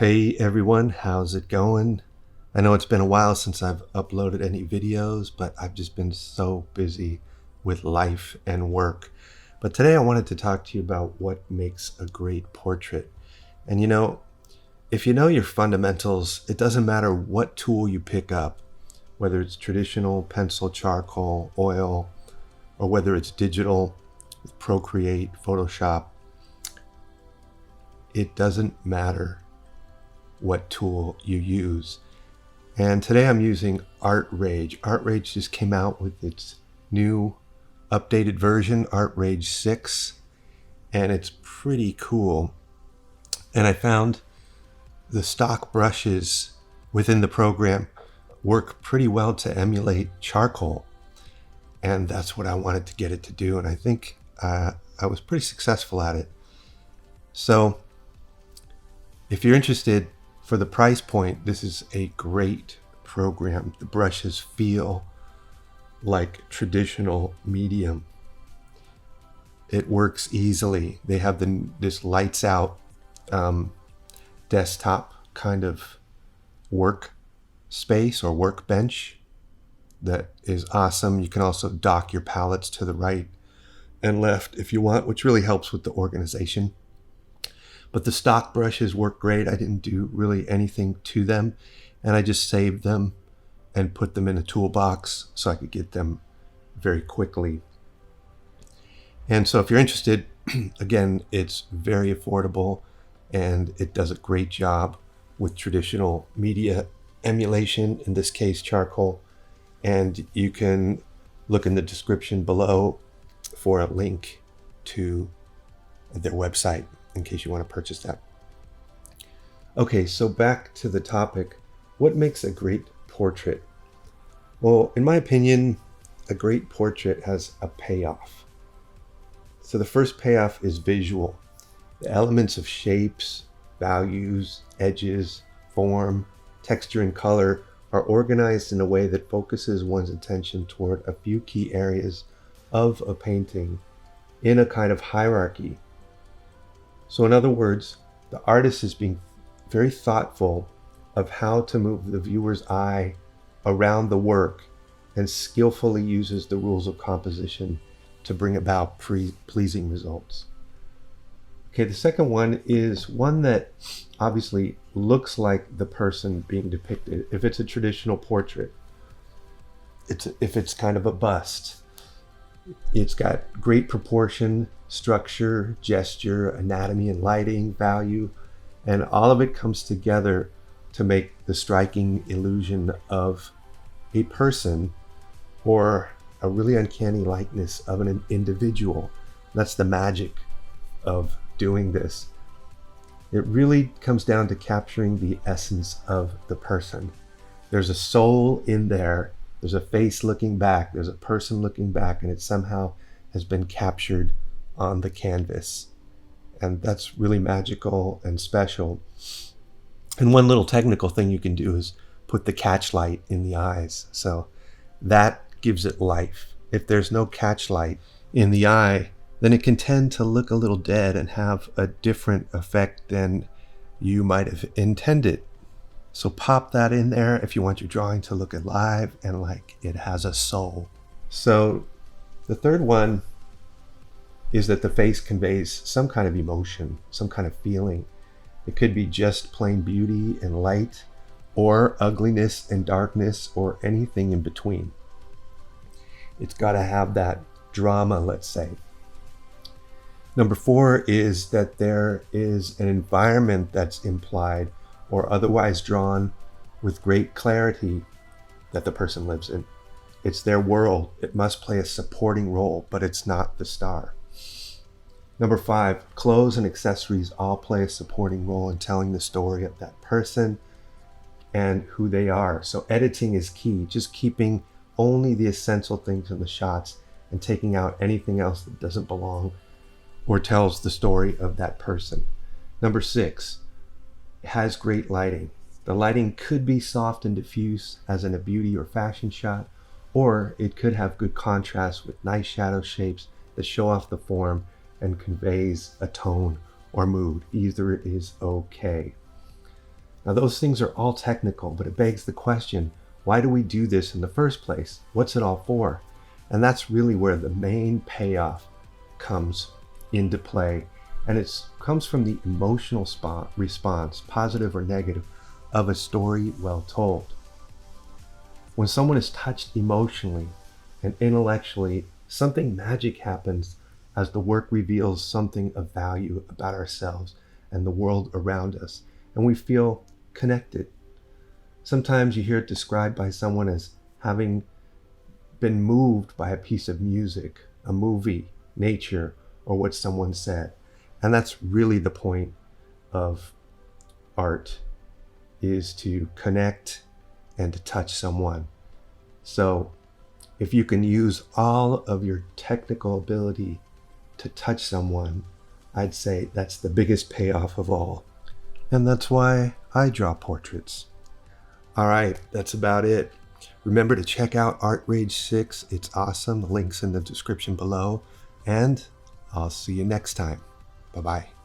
Hey everyone, how's it going? I know it's been a while since I've uploaded any videos, but I've just been so busy with life and work. But today I wanted to talk to you about what makes a great portrait. And if you know your fundamentals, it doesn't matter what tool you pick up, whether it's traditional, pencil, charcoal, oil, or whether it's digital, Procreate, Photoshop, it doesn't matter what tool you use. And today I'm using Artrage. Artrage just came out with its new updated version, Artrage 6, and it's pretty cool. And I found the stock brushes within the program work pretty well to emulate charcoal. And that's what I wanted to get it to do. And I think I was pretty successful at it. So if you're interested, for the price point, this is a great program. The brushes feel like traditional medium. It works easily. They have this lights out desktop kind of work space or workbench that is awesome. You can also dock your palettes to the right and left if you want, which really helps with the organization. But the stock brushes work great. I didn't do really anything to them, and I just saved them and put them in a toolbox so I could get them very quickly. And so if you're interested, again, it's very affordable and it does a great job with traditional media emulation, in this case charcoal. And you can look in the description below for a link to their website in case you want to purchase that. Okay, so back to the topic. What makes a great portrait? Well, in my opinion, a great portrait has a payoff. So the first payoff is visual. The elements of shapes, values, edges, form, texture, and color are organized in a way that focuses one's attention toward a few key areas of a painting in a kind of hierarchy. So in other words, the artist is being very thoughtful of how to move the viewer's eye around the work and skillfully uses the rules of composition to bring about pleasing results. Okay, the second one is one that obviously looks like the person being depicted. If it's a traditional portrait, if it's kind of a bust, it's got great proportion, structure, gesture, anatomy, and lighting, value, and all of it comes together to make the striking illusion of a person or a really uncanny likeness of an individual. That's the magic of doing this. It really comes down to capturing the essence of the person. There's a soul in there. There's a face looking back. There's a person looking back, and it somehow has been captured on the canvas. And that's really magical and special. And one little technical thing you can do is put the catch light in the eyes. So that gives it life. If there's no catch light in the eye, then it can tend to look a little dead and have a different effect than you might have intended. So pop that in there if you want your drawing to look alive and like it has a soul. So the third one is that the face conveys some kind of emotion, some kind of feeling. It could be just plain beauty and light, or ugliness and darkness, or anything in between. It's got to have that drama, let's say. Number 4 is that there is an environment that's implied or otherwise drawn with great clarity that the person lives in. It's their world. It must play a supporting role, but it's not the star. Number 5, clothes and accessories all play a supporting role in telling the story of that person and who they are. So editing is key, just keeping only the essential things in the shots and taking out anything else that doesn't belong or tells the story of that person. Number 6, it has great lighting. The lighting could be soft and diffuse as in a beauty or fashion shot, or it could have good contrast with nice shadow shapes that show off the form and conveys a tone or mood. Either is okay. Now, those things are all technical, but it begs the question, why do we do this in the first place? What's it all for? And that's really where the main payoff comes into play. And it comes from the emotional response, positive or negative, of a story well told. When someone is touched emotionally and intellectually, something magic happens as the work reveals something of value about ourselves and the world around us, and we feel connected. Sometimes you hear it described by someone as having been moved by a piece of music, a movie, nature, or what someone said. And that's really the point of art, is to connect and to touch someone. So if you can use all of your technical ability to touch someone, I'd say that's the biggest payoff of all. And that's why I draw portraits. All right, that's about it. Remember to check out Artrage 6. It's awesome. The link's in the description below. And I'll see you next time. Bye-bye.